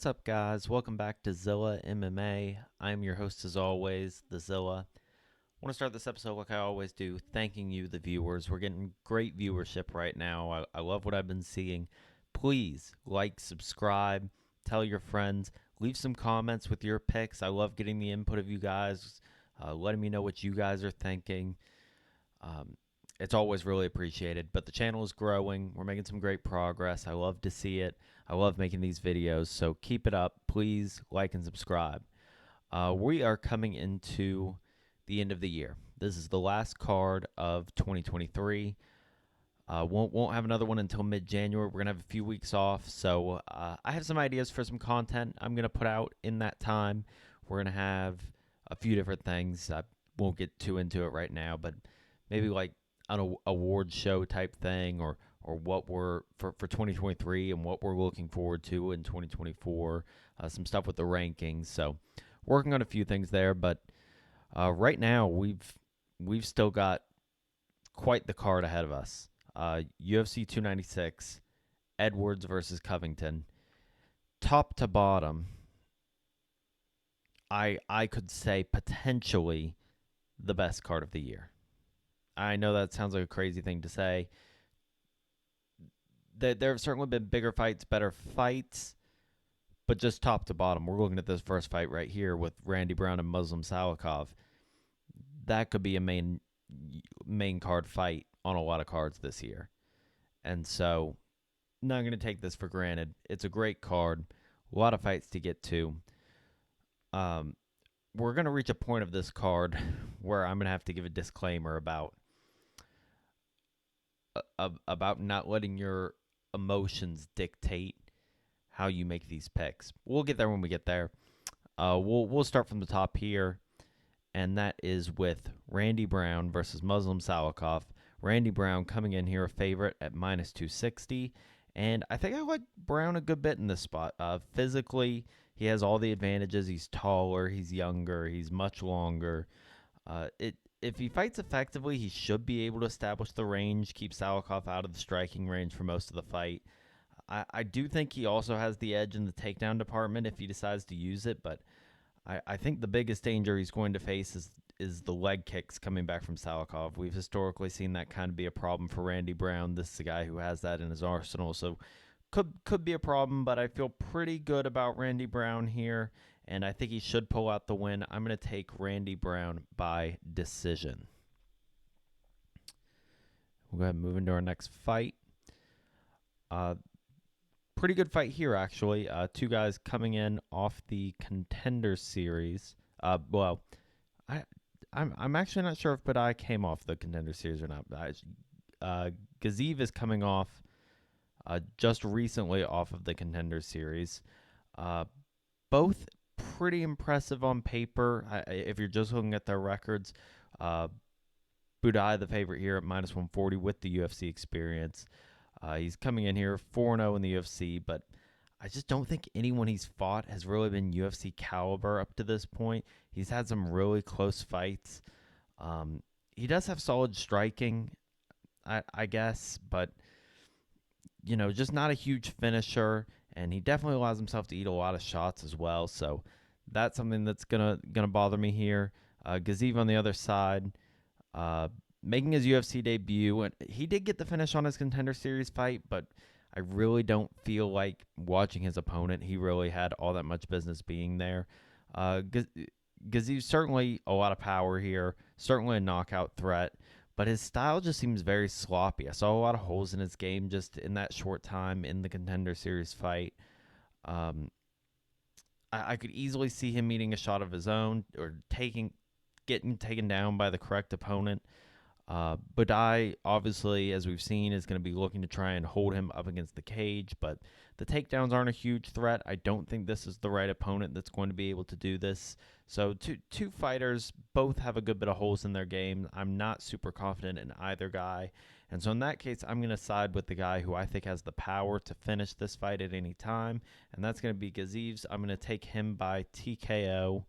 What's up, guys? Welcome back to Zilla MMA. I'm your host, as always, the Zilla. I want to start this episode like I always do, thanking you, the viewers. We're getting great viewership right now. I love what I've been seeing. Please like, subscribe, tell your friends, leave some comments with your picks. I love getting the input of you guys, letting me know what you guys are thinking. It's always really appreciated. But the channel is growing. We're making some great progress. I love to see it. I love making these videos. So keep it up. Please like and subscribe. We are coming into the end of the year. This is the last card of 2023. Won't have another one until mid-January. We're going to have a few weeks off. So I have some ideas for some content I'm going to put out in that time. We're going to have a few different things. I won't get too into it right now, but maybe like an award show type thing, or what we're for 2023 and what we're looking forward to in 2024. Some stuff with the rankings. So working on a few things there, but right now we've still got quite the card ahead of us. UFC 296, Edwards versus Covington. Top to bottom, I could say potentially the best card of the year. I know that sounds like a crazy thing to say. There have certainly been bigger fights, better fights, but just top to bottom, we're looking at this first fight right here with Randy Brown and Muslim Salikhov. That could be a main card fight on a lot of cards this year. And so, not going to take this for granted. It's a great card, a lot of fights to get to. We're going to reach a point of this card where I'm going to have to give a disclaimer about not letting your emotions dictate how you make these picks. We'll get there when we get there. We'll start from the top here, and that is with Randy Brown versus Muslim Salikhov. Randy Brown coming in here a favorite at minus 260, and I think I like Brown a good bit in this spot. Physically, he has all the advantages. He's taller, he's younger, he's much longer. If he fights effectively, he should be able to establish the range, keep Salikhov out of the striking range for most of the fight. I do think he also has the edge in the takedown department if he decides to use it, but I think the biggest danger he's going to face is the leg kicks coming back from Salikhov. We've historically seen that kind of be a problem for Randy Brown. This is a guy who has that in his arsenal, so could be a problem, but I feel pretty good about Randy Brown here, and I think he should pull out the win. I'm going to take Randy Brown by decision. We'll go ahead and move into our next fight. Pretty good fight here, actually. Two guys coming in off the Contender Series. I'm actually not sure if Buday came off the Contender Series or not. Gaziev is coming off just recently off of the Contender Series. Both pretty impressive on paper. If you're just looking at their records, Buday the favorite here at minus 140 with the UFC experience. He's coming in here 4-0 in the UFC, but I just don't think anyone he's fought has really been UFC caliber up to this point. He's had some really close fights. He does have solid striking, I guess, but just not a huge finisher, and he definitely allows himself to eat a lot of shots as well. So that's something that's gonna bother me here. Gaziev on the other side, making his UFC debut, and he did get the finish on his Contender Series fight, but I really don't feel like watching his opponent. He really had all that much business being there. Gaziev certainly a lot of power here, certainly a knockout threat, but his style just seems very sloppy. I saw a lot of holes in his game just in that short time in the Contender Series fight. I could easily see him meeting a shot of his own or getting taken down by the correct opponent. Buday, obviously, as we've seen, is going to be looking to try and hold him up against the cage, but the takedowns aren't a huge threat. I don't think this is the right opponent that's going to be able to do this. So two fighters both have a good bit of holes in their game. I'm not super confident in either guy. And so in that case, I'm going to side with the guy who I think has the power to finish this fight at any time, and that's going to be Gaziev's. I'm going to take him by TKO,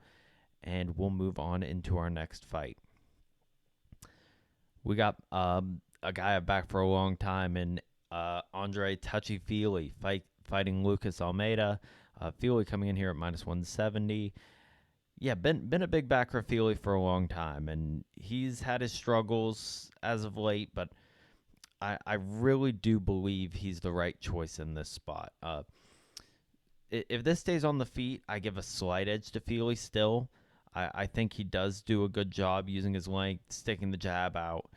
and we'll move on into our next fight. We got a guy I've backed for a long time in Andre Touchy Fili fighting Lucas Almeida. Fili coming in here at minus 170. Yeah, been a big backer of Fili for a long time, and he's had his struggles as of late, but I really do believe he's the right choice in this spot. If this stays on the feet, I give a slight edge to Fili still. I think he does do a good job using his length, sticking the jab out.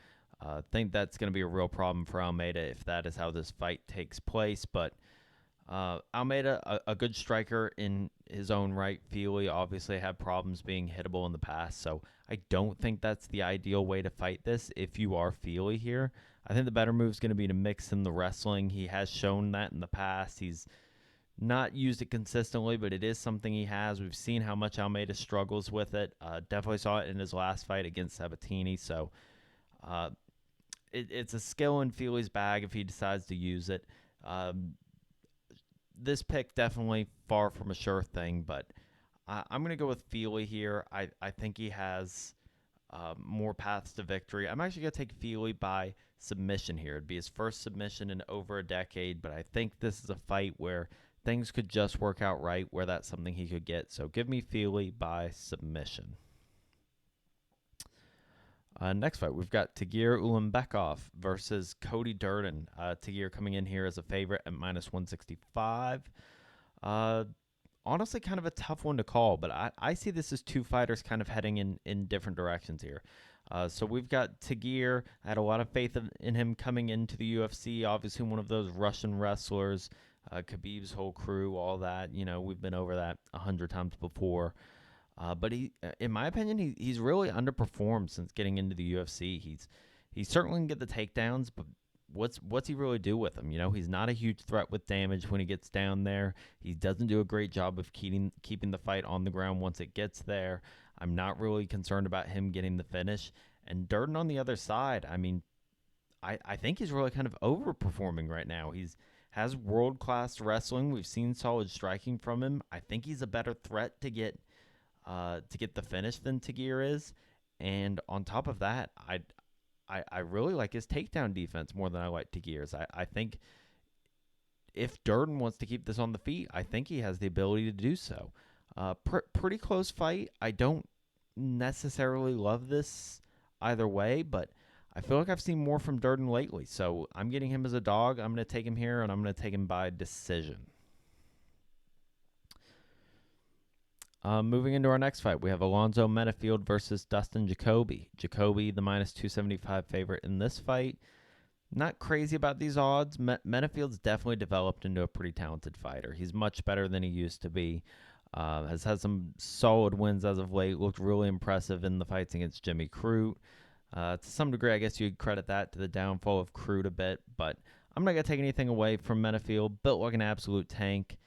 I think that's going to be a real problem for Almeida if that is how this fight takes place. But Almeida, a good striker in his own right. Fili obviously had problems being hittable in the past, so I don't think that's the ideal way to fight this if you are Fili here. I think the better move is going to be to mix in the wrestling. He has shown that in the past. He's not used it consistently, but it is something he has. We've seen how much Almeida struggles with it. Definitely saw it in his last fight against Sabatini. So it's a skill in Fili's bag if he decides to use it. This pick definitely far from a sure thing, but I'm going to go with Fili here. I think he has more paths to victory. I'm actually going to take Fili by submission here. It'd be his first submission in over a decade, but I think this is a fight where things could just work out right, where that's something he could get. So give me Fili by submission. Next fight, we've got Tagir Ulanbekov versus Cody Durden. Tagir coming in here as a favorite at minus 165. Honestly, kind of a tough one to call, but I see this as two fighters kind of heading in different directions here. So we've got Tagir. I had a lot of faith in him coming into the UFC. Obviously, one of those Russian wrestlers, Khabib's whole crew, all that. You know, we've been over that 100 times before. But he, in my opinion, he's really underperformed since getting into the UFC. He certainly can get the takedowns, but what's he really do with them? You know, he's not a huge threat with damage when he gets down there. He doesn't do a great job of keeping the fight on the ground once it gets there. I'm not really concerned about him getting the finish. And Durden on the other side, I mean, I think he's really kind of overperforming right now. Has world-class wrestling. We've seen solid striking from him. I think he's a better threat to get the finish than Tagir is. And on top of that, I really like his takedown defense more than I like Tagir's. I think if Durden wants to keep this on the feet, I think he has the ability to do so. Pretty close fight. I don't necessarily love this either way, but I feel like I've seen more from Durden lately. So I'm getting him as a dog. I'm going to take him here, and I'm going to take him by decision. Moving into our next fight, we have Alonzo Menifield versus Dustin Jacoby. Jacoby, the minus 275 favorite in this fight. Not crazy about these odds. Menifield's definitely developed into a pretty talented fighter. He's much better than he used to be. Has had some solid wins as of late. Looked really impressive in the fights against Jimmy Crute. To some degree, I guess you'd credit that to the downfall of Crute a bit, but I'm not going to take anything away from Menifield. Built like an absolute tank.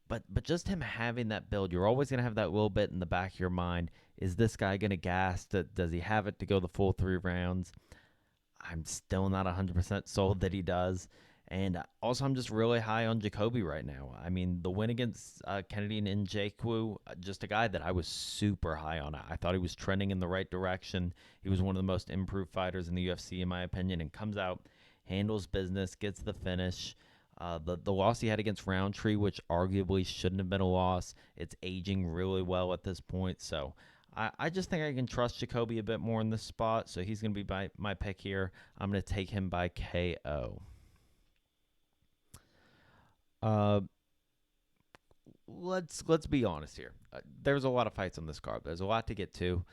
But just him having that build, you're always going to have that little bit in the back of your mind. Is this guy going to gas? Does he have it to go the full 3 rounds? I'm still not 100% sold that he does. And also, I'm just really high on Jacoby right now. I mean, the win against Kennedy and Njoku, just a guy that I was super high on. I thought he was trending in the right direction. He was one of the most improved fighters in the UFC, in my opinion, and comes out, handles business, gets the finish. The loss he had against Roundtree, which arguably shouldn't have been a loss, it's aging really well at this point. So I just think I can trust Jacoby a bit more in this spot. So he's going to be my pick here. I'm going to take him by KO. Let's be honest here. There's a lot of fights on this card. There's a lot to get to.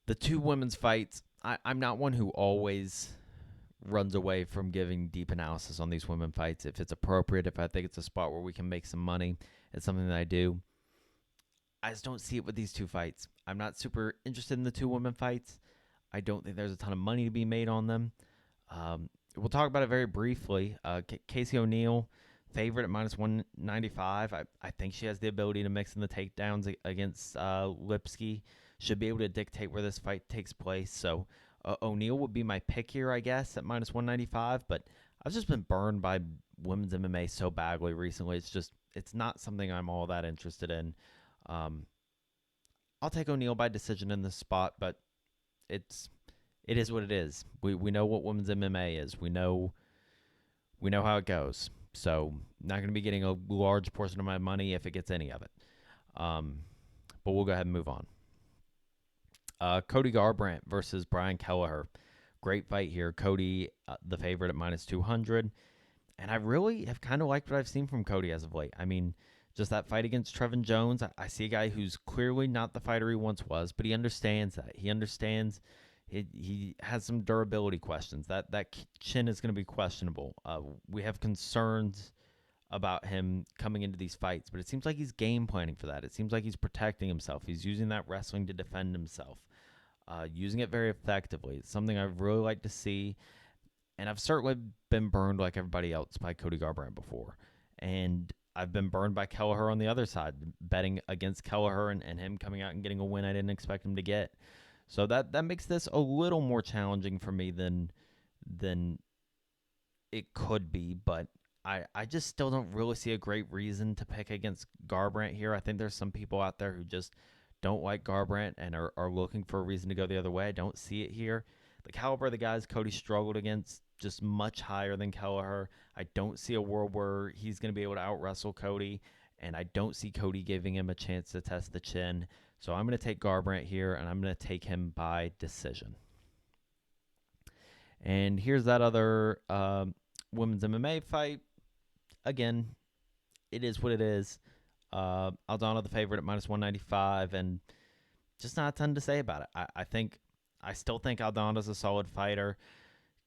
The 2 women's fights, I'm not one who always runs away from giving deep analysis on these women fights. If it's appropriate, if I think it's a spot where we can make some money, it's something that I do. I just don't see it with these 2 fights. I'm not super interested in the 2 women fights. I don't think there's a ton of money to be made on them. We'll talk about it very briefly. Casey O'Neill, favorite at minus 195. I think she has the ability to mix in the takedowns against Lipski. Should be able to dictate where this fight takes place. So O'Neill would be my pick here, I guess, at minus 195. But I've just been burned by women's MMA so badly recently. It's not something I'm all that interested in. I'll take O'Neill by decision in this spot, but it is what it is. We know what women's MMA is. We know how it goes. So not going to be getting a large portion of my money if it gets any of it. But we'll go ahead and move on. Cody Garbrandt versus Brian Kelleher. Great fight here. Cody, the favorite at minus 200. And I really have kind of liked what I've seen from Cody as of late. I mean, just that fight against Trevin Jones, I see a guy who's clearly not the fighter he once was, but he understands that. He understands he has some durability questions. That chin is going to be questionable. We have concerns about him coming into these fights, but it seems like he's game planning for that. It seems like he's protecting himself. He's using that wrestling to defend himself, using it very effectively. It's something I've really liked to see, and I've certainly been burned like everybody else by Cody Garbrandt before. And I've been burned by Kelleher on the other side, betting against Kelleher and him coming out and getting a win I didn't expect him to get. So that makes this a little more challenging for me than it could be, but I just still don't really see a great reason to pick against Garbrandt here. I think there's some people out there who just don't like Garbrandt and are looking for a reason to go the other way. I don't see it here. The caliber of the guys Cody struggled against, just much higher than Kelleher. I don't see a world where he's going to be able to out-wrestle Cody, and I don't see Cody giving him a chance to test the chin. So I'm going to take Garbrandt here, and I'm going to take him by decision. And here's that other women's MMA fight. Again, it is what it is. Aldana the favorite at minus 195, and just not a ton to say about it. I still think Aldana's a solid fighter.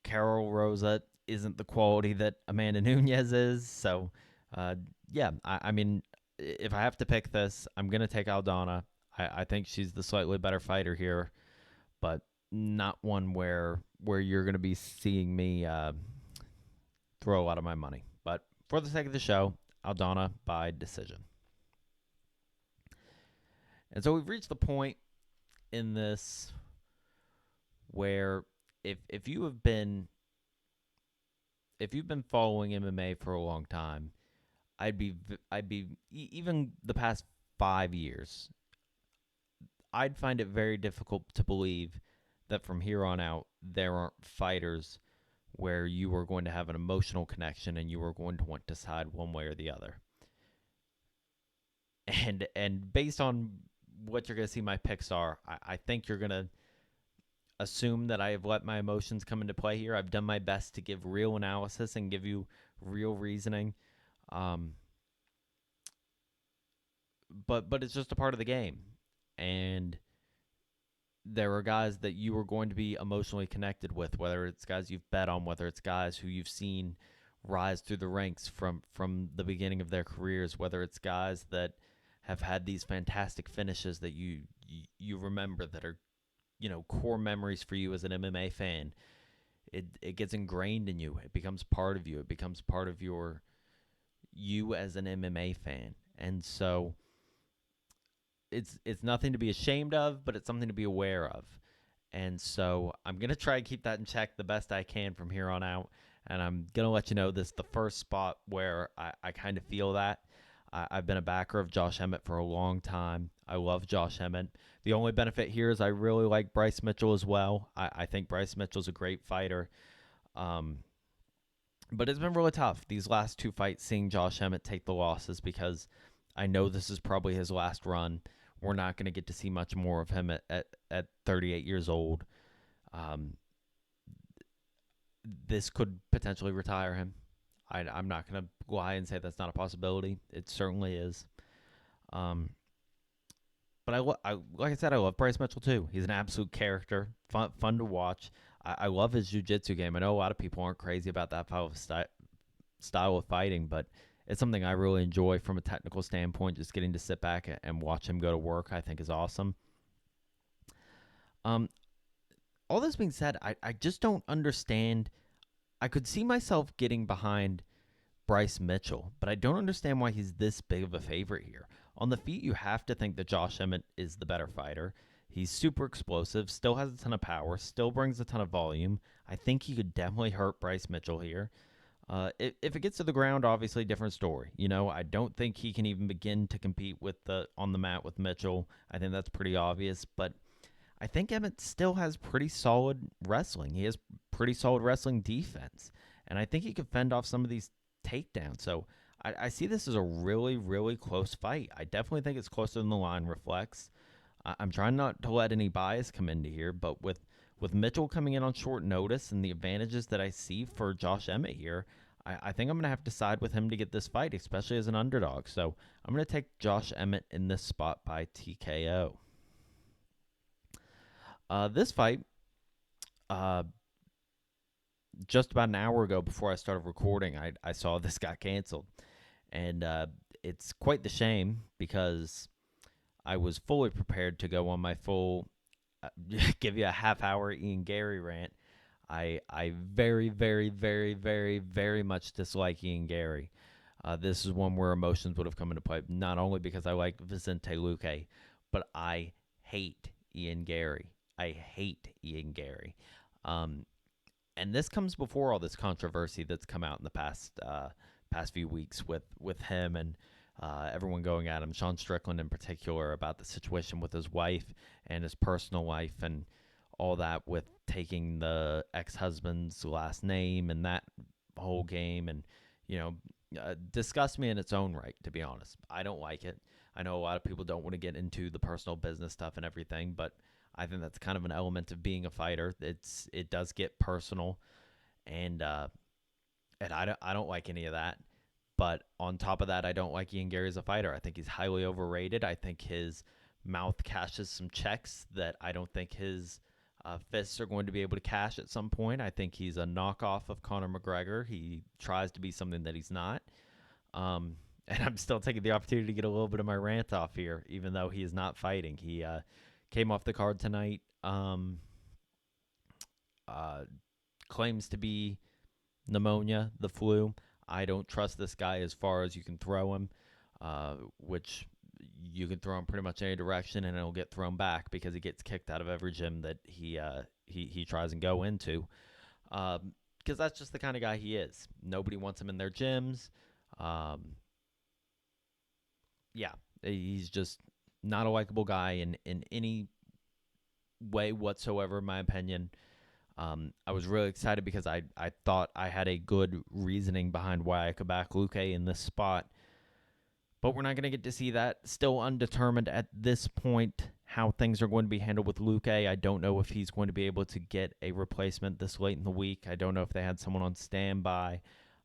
Carol Rosa isn't the quality that Amanda Nunes is. So, yeah, I mean, if I have to pick this, I'm going to take Aldana. I think she's the slightly better fighter here, but not one where you're going to be seeing me throw a lot of my money. But for the sake of the show, Aldana by decision. And so we've reached the point in this where if you've been following MMA for a long time, I'd be even the past 5 years, I'd find it very difficult to believe that from here on out there aren't fighters where you are going to have an emotional connection and you are going to want to side one way or the other. And based on what you're going to see my picks are, I think you're going to assume that I have let my emotions come into play here. I've done my best to give real analysis and give you real reasoning. But it's just a part of the game. And there are guys that you are going to be emotionally connected with, whether it's guys you've bet on, whether it's guys who you've seen rise through the ranks from the beginning of their careers, whether it's guys that have had these fantastic finishes that you remember that are, core memories for you as an MMA fan. It gets ingrained in you. It becomes part of you. It becomes part of you as an MMA fan. And so it's nothing to be ashamed of, but it's something to be aware of. And so I'm going to try and keep that in check the best I can from here on out. And I'm going to let you know this is the first spot where I kind of feel that. I've been a backer of Josh Emmett for a long time. I love Josh Emmett. The only benefit here is I really like Bryce Mitchell as well. I think Bryce Mitchell's a great fighter. But it's been really tough, these last two fights, seeing Josh Emmett take the losses, because I know this is probably his last run. We're not going to get to see much more of him at 38 years old. This could potentially retire him. I'm not going to lie and say that's not a possibility. It certainly is. But like I said, I love Bryce Mitchell too. He's an absolute character, fun to watch. I love his jiu-jitsu game. I know a lot of people aren't crazy about that style of fighting, but it's something I really enjoy from a technical standpoint. Just getting to sit back and watch him go to work, I think, is awesome. All this being said, I just don't understand. I could see myself getting behind Bryce Mitchell, but I don't understand why he's this big of a favorite here. On the feet, you have to think that Josh Emmett is the better fighter. He's super explosive, still has a ton of power, still brings a ton of volume. I think he could definitely hurt Bryce Mitchell here. If it gets to the ground, obviously different story. I don't think he can even begin to compete on the mat with Mitchell. I think that's pretty obvious, but I think Emmett still has pretty solid wrestling. He has pretty solid wrestling defense, and I think he could fend off some of these takedown. So I see this as a really, really close fight. I definitely think it's closer than the line reflects. I'm trying not to let any bias come into here, but with Mitchell coming in on short notice and the advantages that I see for Josh Emmett here, I think I'm going to have to side with him to get this fight, especially as an underdog. So I'm going to take Josh Emmett in this spot by TKO. This fight, just about an hour ago before I started recording, I saw this got canceled. And it's quite the shame because I was fully prepared to go on my full, give you a half-hour Ian Garry rant. I very, very, very, very, very much dislike Ian Garry. This is one where emotions would have come into play, not only because I like Vicente Luque, but I hate Ian Garry. I hate Ian Garry. And this comes before all this controversy that's come out in the past few weeks with him and everyone going at him, Sean Strickland in particular, about the situation with his wife and his personal life and all that with taking the ex-husband's last name and that whole game. And, disgusts me in its own right, to be honest. I don't like it. I know a lot of people don't want to get into the personal business stuff and everything, but I think that's kind of an element of being a fighter. It does get personal, and I don't like any of that. But on top of that, I don't like Ian Garry as a fighter. I think he's highly overrated. I think his mouth cashes some checks that I don't think his fists are going to be able to cash at some point. I think he's a knockoff of Conor McGregor. He tries to be something that he's not. And I'm still taking the opportunity to get a little bit of my rant off here, even though he is not fighting. He came off the card tonight. Claims to be pneumonia, the flu. I don't trust this guy as far as you can throw him, which you can throw him pretty much any direction and it'll get thrown back because he gets kicked out of every gym that he tries and go into. Because that's just the kind of guy he is. Nobody wants him in their gyms. Yeah, he's just not a likable guy in any way whatsoever, in my opinion. I was really excited because I thought I had a good reasoning behind why I could back Luque in this spot. But we're not going to get to see that. Still undetermined at this point how things are going to be handled with Luque. I don't know if he's going to be able to get a replacement this late in the week. I don't know if they had someone on standby.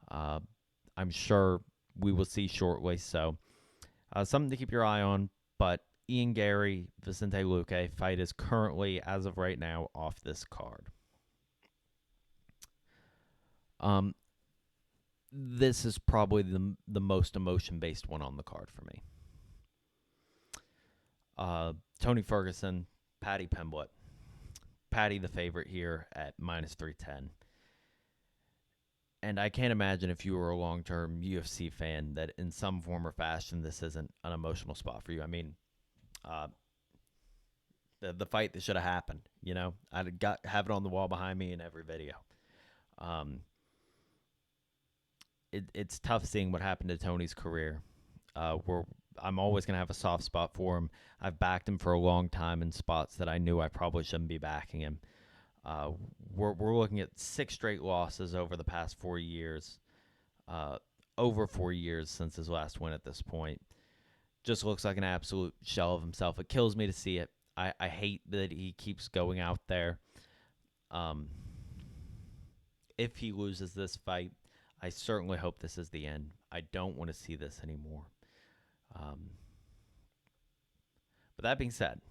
I'm sure we will see shortly. So something to keep your eye on. But Ian Garry, Vicente Luque fight is currently, as of right now, off this card. This is probably the most emotion-based one on the card for me. Tony Ferguson, Paddy Pimblett. Paddy the favorite here at -310. And I can't imagine if you were a long-term UFC fan that in some form or fashion this isn't an emotional spot for you. I mean, the fight that should have happened, I'd have it on the wall behind me in every video. It's tough seeing what happened to Tony's career. I'm always going to have a soft spot for him. I've backed him for a long time in spots that I knew I probably shouldn't be backing him. We're looking at 6 straight losses over the past 4 years. Over 4 years since his last win at this point. Just looks like an absolute shell of himself. It kills me to see it. I hate that he keeps going out there. If he loses this fight, I certainly hope this is the end. I don't want to see this anymore. But that being said,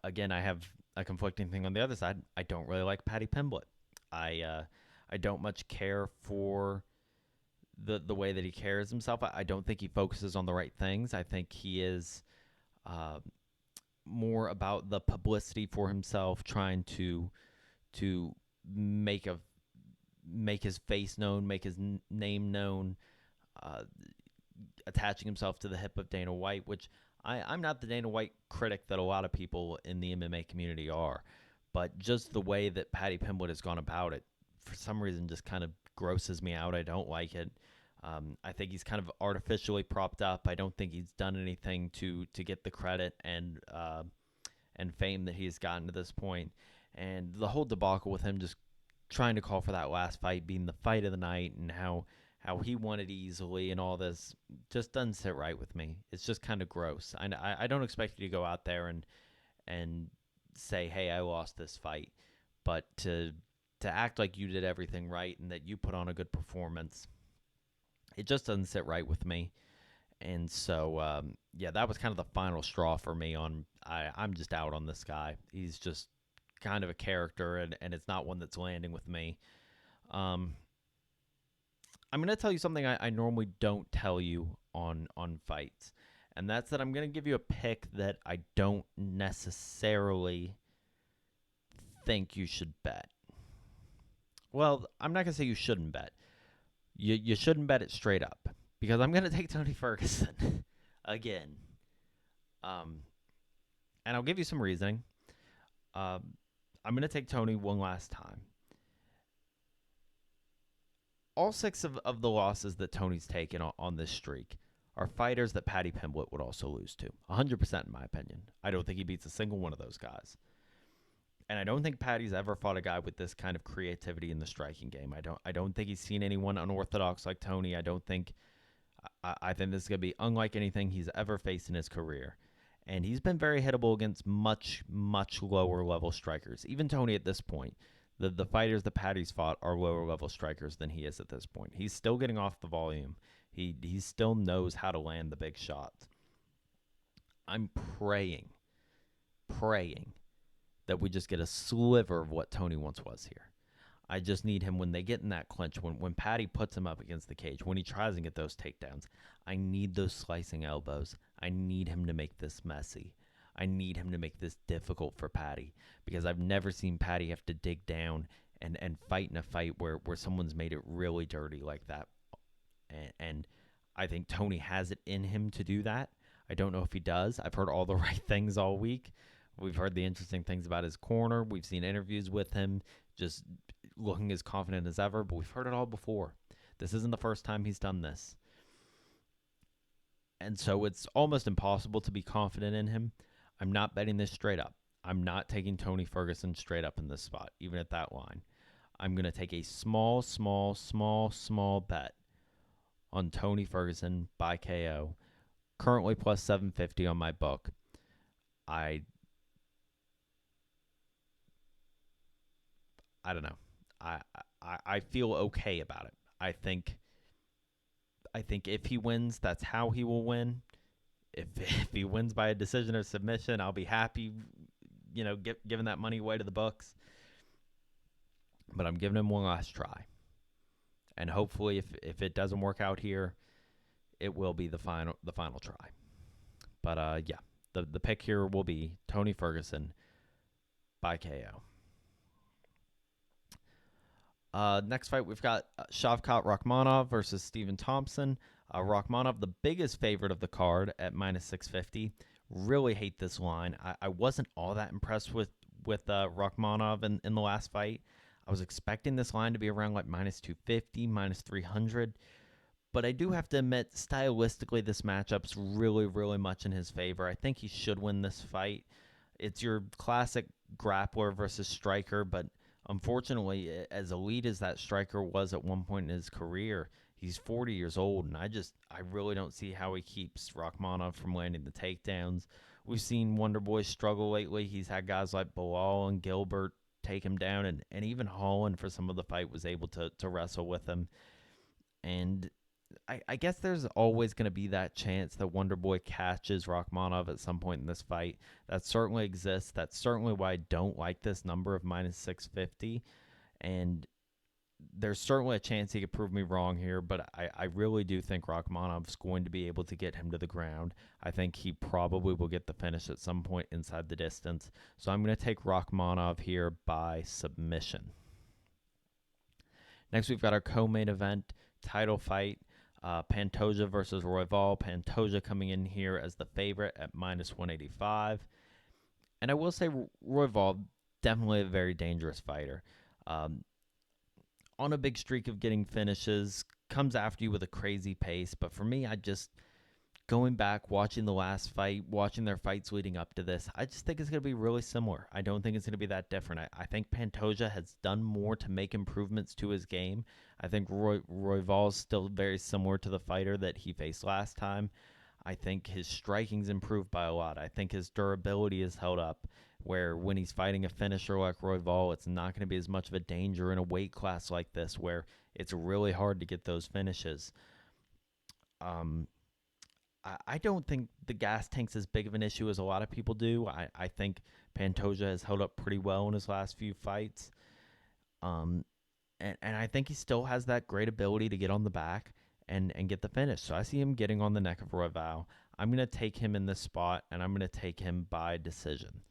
again, I have a conflicting thing on the other side. I don't really like Paddy Pimblett. I don't much care for the way that he carries himself. I don't think he focuses on the right things. I think he is more about the publicity for himself, trying to make his face known, make his name known, attaching himself to the hip of Dana White, which I'm not the Dana White critic that a lot of people in the MMA community are, but just the way that Paddy Pimblett has gone about it, for some reason, just kind of grosses me out. I don't like it. I think he's kind of artificially propped up. I don't think he's done anything to get the credit and fame that he's gotten to this point. And the whole debacle with him just trying to call for that last fight being the fight of the night and how he won it easily and all this just doesn't sit right with me. It's just kind of gross. I don't expect you to go out there and say, hey, I lost this fight, but to act like you did everything right and that you put on a good performance, it just doesn't sit right with me. And so, yeah, that was kind of the final straw for me on I'm just out on this guy. He's just kind of a character, and it's not one that's landing with me. I'm going to tell you something I normally don't tell you on fights, and that's that I'm going to give you a pick that I don't necessarily think you should bet. Well, I'm not going to say you shouldn't bet. You shouldn't bet it straight up, because I'm going to take Tony Ferguson again. And I'll give you some reasoning. I'm going to take Tony one last time. All 6 of the losses that Tony's taken on this streak are fighters that Paddy Pimblett would also lose to. 100% in my opinion. I don't think he beats a single one of those guys. And I don't think Paddy's ever fought a guy with this kind of creativity in the striking game. I don't think he's seen anyone unorthodox like Tony. I think this is going to be unlike anything he's ever faced in his career. And he's been very hittable against much, much lower level strikers. Even Tony at this point. The fighters that Paddy's fought are lower level strikers than he is at this point. He's still getting off the volume. He still knows how to land the big shots. I'm praying that we just get a sliver of what Tony once was here. I just need him when they get in that clinch, when Paddy puts him up against the cage, when he tries to get those takedowns. I need those slicing elbows. I need him to make this messy. I need him to make this difficult for Paddy, because I've never seen Paddy have to dig down and fight in a fight where someone's made it really dirty like that. And I think Tony has it in him to do that. I don't know if he does. I've heard all the right things all week. We've heard the interesting things about his corner. We've seen interviews with him just looking as confident as ever, but we've heard it all before. This isn't the first time he's done this. And so it's almost impossible to be confident in him. I'm not betting this straight up. I'm not taking Tony Ferguson straight up in this spot, even at that line. I'm going to take a small bet on Tony Ferguson by KO, currently plus 750 on my book. I don't know. I feel okay about it. I think if he wins, that's how he will win. If he wins by a decision or submission, I'll be happy, giving that money away to the books. But I'm giving him one last try. And hopefully if it doesn't work out here, it will be the final try. But yeah, the pick here will be Tony Ferguson by KO. Next fight, we've got Shavkat Rakhmonov versus Stephen Thompson. Rakhmonov, the biggest favorite of the card at minus 650. Really hate this line. I wasn't all that impressed with Rakhmonov in the last fight. I was expecting this line to be around like minus 250, minus 300. But I do have to admit, stylistically, this matchup's really, really much in his favor. I think he should win this fight. It's your classic grappler versus striker, but unfortunately, as elite as that striker was at one point in his career, he's 40 years old, and I really don't see how he keeps Rakhmonov from landing the takedowns. We've seen Wonder Boy struggle lately. He's had guys like Bilal and Gilbert take him down, and even Holland for some of the fight was able to wrestle with him. And I guess there's always going to be that chance that Wonder Boy catches Rakhmonov at some point in this fight. That certainly exists. That's certainly why I don't like this number of minus 650. And there's certainly a chance he could prove me wrong here, but I really do think Rakhmonov's going to be able to get him to the ground. I think he probably will get the finish at some point inside the distance. So I'm going to take Rakhmonov here by submission. Next, we've got our co-main event title fight. Pantoja versus Royval. Pantoja coming in here as the favorite at minus 185. And I will say Royval, definitely a very dangerous fighter. On a big streak of getting finishes, comes after you with a crazy pace. But for me, going back, watching the last fight, watching their fights leading up to this, I just think it's going to be really similar. I don't think it's going to be that different. I think Pantoja has done more to make improvements to his game. I think Royval is still very similar to the fighter that he faced last time. I think his striking's improved by a lot. I think his durability is held up, where when he's fighting a finisher like Royval, it's not going to be as much of a danger in a weight class like this, where it's really hard to get those finishes. I don't think the gas tank's as big of an issue as a lot of people do. I think Pantoja has held up pretty well in his last few fights. And I think he still has that great ability to get on the back and get the finish. So I see him getting on the neck of Royval. I'm going to take him in this spot, and I'm going to take him by decision.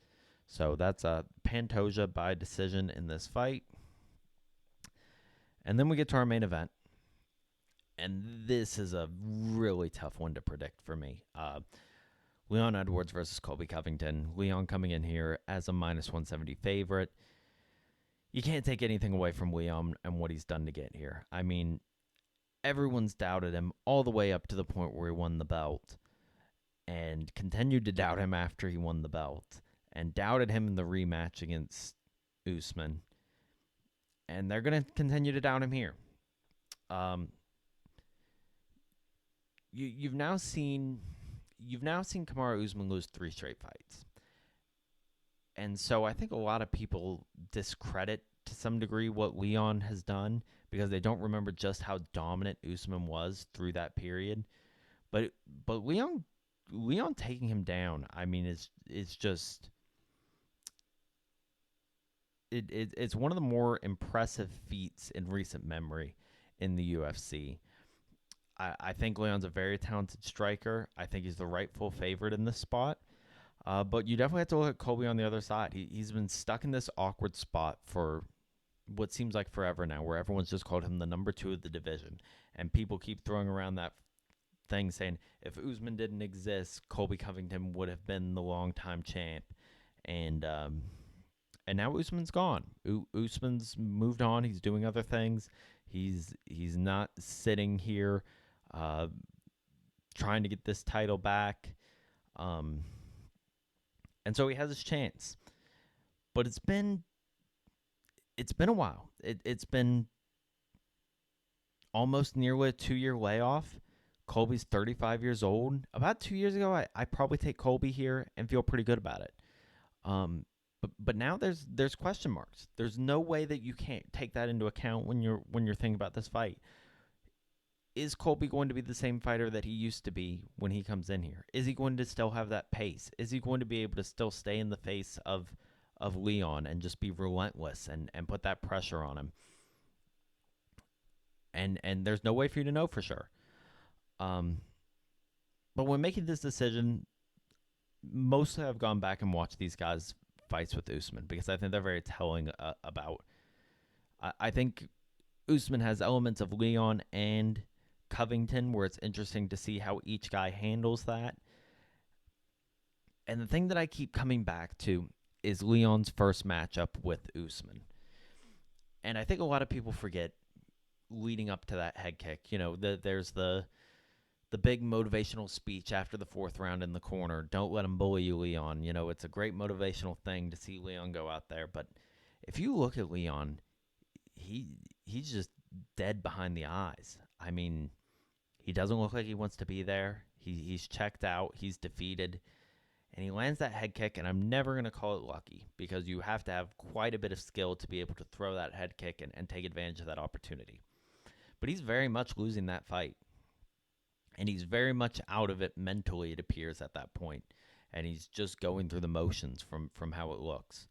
So that's a Pantoja by decision in this fight. And then we get to our main event. And this is a really tough one to predict for me. Leon Edwards versus Colby Covington. Leon coming in here as a minus 170 favorite. You can't take anything away from Leon and what he's done to get here. I mean, everyone's doubted him all the way up to the point where he won the belt, and continued to doubt him after he won the belt, and doubted him in the rematch against Usman. And they're going to continue to doubt him here. You've now seen Kamaru Usman lose 3 straight fights. And so I think a lot of people discredit to some degree what Leon has done because they don't remember just how dominant Usman was through that period. But Leon taking him down, I mean, it's just it's one of the more impressive feats in recent memory in the UFC. I think Leon's a very talented striker. I think he's the rightful favorite in this spot. But you definitely have to look at Colby on the other side. He's been stuck in this awkward spot for what seems like forever now, where everyone's just called him the number 2 of the division. And people keep throwing around that thing saying, if Usman didn't exist, Colby Covington would have been the longtime champ. And now Usman's gone. Usman's moved on. He's doing other things. He's not sitting here trying to get this title back. And so he has his chance. But it's been a while. It's been almost nearly a 2-year layoff. Colby's 35 years old. About 2 years ago, I probably take Colby here and feel pretty good about it. But now there's question marks. There's no way that you can't take that into account when you're thinking about this fight. Is Colby going to be the same fighter that he used to be when he comes in here? Is he going to still have that pace? Is he going to be able to still stay in the face of Leon and just be relentless and put that pressure on him? And there's no way for you to know for sure. But when making this decision, mostly I've gone back and watched these guys' fights with Usman because I think they're very telling about. I think Usman has elements of Leon and Covington where it's interesting to see how each guy handles that. And the thing that I keep coming back to is Leon's first matchup with Usman. And I think a lot of people forget leading up to that head kick. You know, there's the big motivational speech after the 4th round in the corner. Don't let him bully you, Leon. You know, it's a great motivational thing to see Leon go out there. But if you look at Leon, he's just dead behind the eyes. I mean, he doesn't look like he wants to be there. He's checked out. He's defeated. And he lands that head kick, and I'm never going to call it lucky because you have to have quite a bit of skill to be able to throw that head kick and take advantage of that opportunity. But he's very much losing that fight. And he's very much out of it mentally, it appears, at that point. And he's just going through the motions from how it looks.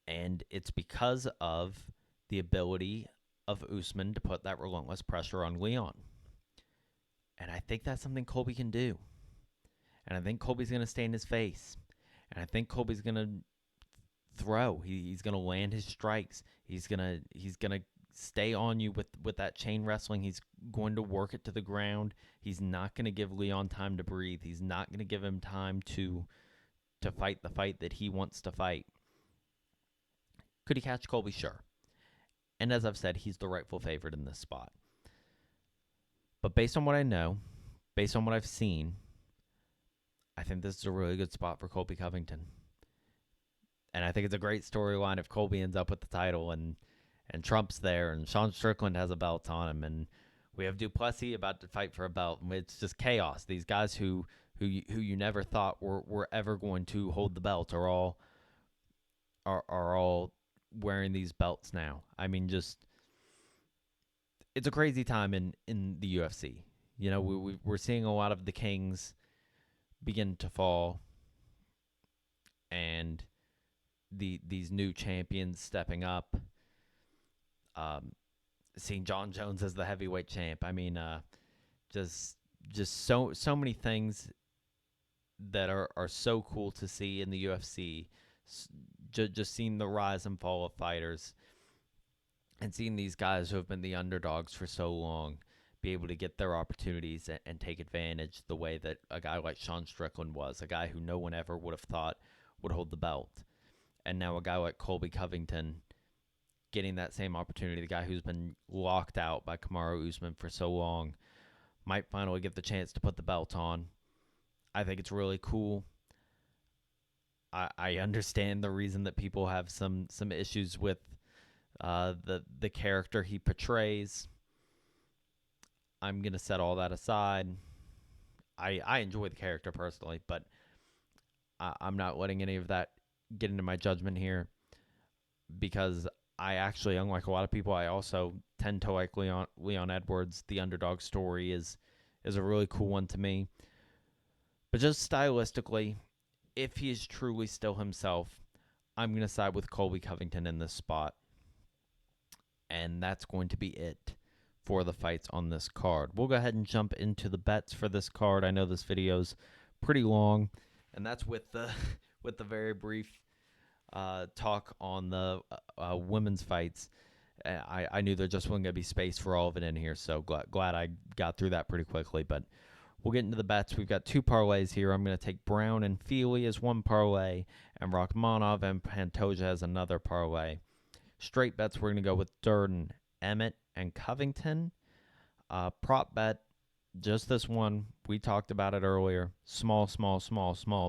And it's because of the ability of Usman to put that relentless pressure on Leon. And I think that's something Colby can do. And I think Colby's going to stay in his face. And I think Colby's going to throw. He's going to land his strikes. He's going to stay on you with that chain wrestling. He's going to work it to the ground. He's not going to give Leon time to breathe. He's not going to give him time to fight the fight that he wants to fight. Could he catch Colby? Sure. And as I've said, he's the rightful favorite in this spot. But based on what I know, based on what I've seen, I think this is a really good spot for Colby Covington. And I think it's a great storyline if Colby ends up with the title and Trump's there and Sean Strickland has a belt on him and we have Duplessis about to fight for a belt. It's just chaos. These guys who you never thought were ever going to hold the belt are all wearing these belts now. I mean, just it's a crazy time in the UFC. You know, we're seeing a lot of the kings begin to fall, and these new champions stepping up. Seeing John Jones as the heavyweight champ. I mean, just so many things that are so cool to see in the UFC. Just seeing the rise and fall of fighters and seeing these guys who have been the underdogs for so long be able to get their opportunities and take advantage the way that a guy like Sean Strickland was, a guy who no one ever would have thought would hold the belt. And now a guy like Colby Covington getting that same opportunity, the guy who's been locked out by Kamaru Usman for so long, might finally get the chance to put the belt on. I think it's really cool. I understand the reason that people have some issues with the character he portrays. I'm going to set all that aside. I enjoy the character personally, but I'm not letting any of that get into my judgment here, because I actually, unlike a lot of people, I also tend to like Leon Edwards. The underdog story is a really cool one to me. But just stylistically, if he is truly still himself, I'm going to side with Colby Covington in this spot. And that's going to be it for the fights on this card. We'll go ahead and jump into the bets for this card. I know this video's pretty long, and that's with the very brief talk on the women's fights. I knew there just wasn't going to be space for all of it in here, so glad I got through that pretty quickly. But we'll get into the bets. We've got two parlays here. I'm going to take Brown and Fili as one parlay, and Rakhmonov and Pantoja as another parlay. Straight bets, we're going to go with Durden, Emmett, and Covington. Prop bet, just this one. We talked about it earlier. Small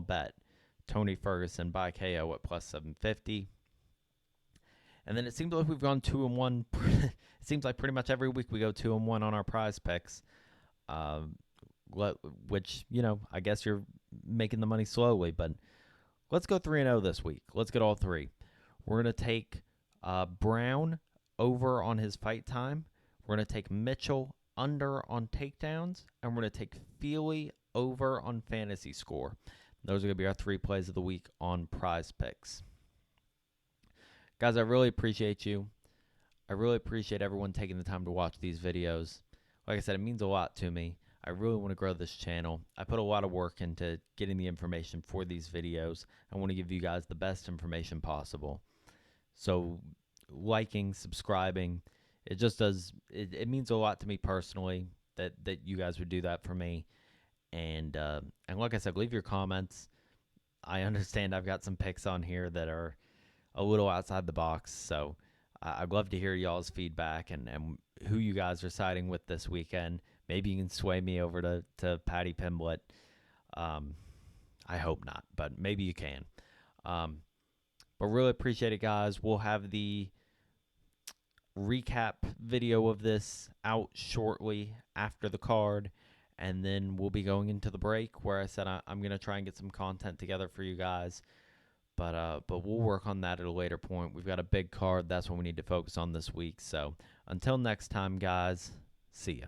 bet. Tony Ferguson by KO at plus 750. And then it seems like we've gone 2-1. It seems like pretty much every week we go 2-1 on our prize picks, which, you know, I guess you're making the money slowly. But let's go 3-0 this week. Let's get all three. We're going to take Brown over on his fight time. We're going to take Mitchell under on takedowns. And we're going to take Fili over on fantasy score. Those are going to be our 3 plays of the week on Prizepicks. Guys, I really appreciate you. I really appreciate everyone taking the time to watch these videos. Like I said, it means a lot to me. I really want to grow this channel. I put a lot of work into getting the information for these videos. I want to give you guys the best information possible. So liking, subscribing, it just does, it means a lot to me personally that you guys would do that for me. And like I said, leave your comments. I understand I've got some picks on here that are a little outside the box, so I'd love to hear y'all's feedback and who you guys are siding with this weekend. Maybe you can sway me over to Paddy Pimblett. I hope not, but maybe you can. But really appreciate it, guys. We'll have the recap video of this out shortly after the card. And then we'll be going into the break where I said I'm going to try and get some content together for you guys. But we'll work on that at a later point. We've got a big card. That's what we need to focus on this week. So until next time, guys, see ya.